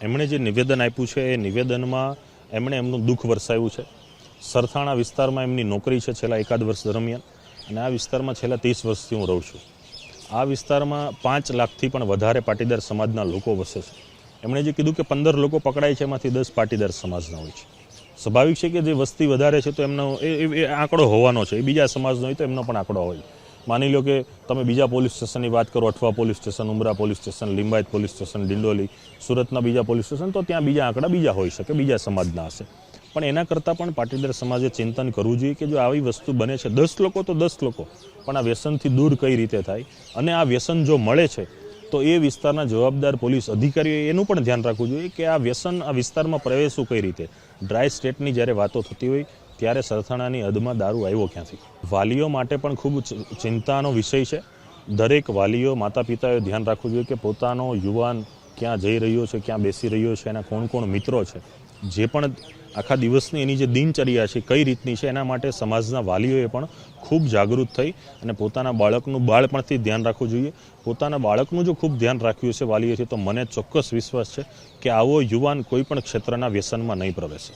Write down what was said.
એમણે જે નિવેદન આપ્યું છે એ નિવેદનમાં એમણે એમનું દુઃખ વરસાવ્યું છે. સરથાણા વિસ્તારમાં એમની નોકરી છે છેલ્લા એકાદ વર્ષ દરમિયાન, અને આ વિસ્તારમાં છેલ્લા 30 વર્ષથી હું રહું છું. આ વિસ્તારમાં 5 લાખથી પણ વધારે પાટીદાર સમાજના લોકો વસે છે. એમણે જે કીધું કે 15 લોકો પકડાય છે, એમાંથી 10 પાટીદાર સમાજના હોય છે. સ્વાભાવિક છે કે જે વસ્તી વધારે છે તો એમનો એ આંકડો હોવાનો છે. એ બીજા સમાજનો હોય તો એમનો પણ આંકડો હોય. માની લો કે તમે બીજા પોલીસ સ્ટેશનની વાત કરો, Athwa police station, Umra police station, Limbayat police station, Dindoli, સુરતના બીજા પોલીસ સ્ટેશન, તો ત્યાં બીજા આંકડા બીજા હોઈ શકે, બીજા સમાજના હશે. પણ એના કરતાં પણ પાટીદાર સમાજે ચિંતન કરવું જોઈએ કે જો આવી વસ્તુ બને છે, 10 લોકો તો 10 લોકો, પણ આ વ્યસનથી દૂર કઈ રીતે થાય, અને આ વ્યસન જો મળે છે તો એ વિસ્તારના જવાબદાર પોલીસ અધિકારીઓએ એનું પણ ધ્યાન રાખવું જોઈએ કે આ વ્યસન આ વિસ્તારમાં પ્રવેશવું કઈ રીતે. ડ્રાય સ્ટેટની જ્યારે વાતો થતી હોય ત્યારે સરથાણાની હદમાં દારૂ આવ્યો ક્યાંથી. વાલીઓ માટે પણ ખૂબ ચિંતાનો વિષય છે. દરેક વાલીઓ, માતા પિતાએ ધ્યાન રાખવું જોઈએ કે પોતાનો યુવાન ક્યાં જઈ રહ્યો છે, ક્યાં બેસી રહ્યો છે, એના કોણ કોણ મિત્રો છે, જે પણ આખા દિવસની એની જે દિનચર્યા છે કઈ રીતની છે, એના માટે સમાજના વાલીઓએ પણ ખૂબ જાગૃત થઈ અને પોતાના બાળકનું બાળપણથી ધ્યાન રાખવું જોઈએ. પોતાના બાળકનું જો ખૂબ ધ્યાન રાખ્યું છે વાલીઓથી, તો મને ચોક્કસ વિશ્વાસ છે કે આવો યુવાન કોઈ પણ ક્ષેત્રના વ્યસનમાં નહીં પ્રવેશે.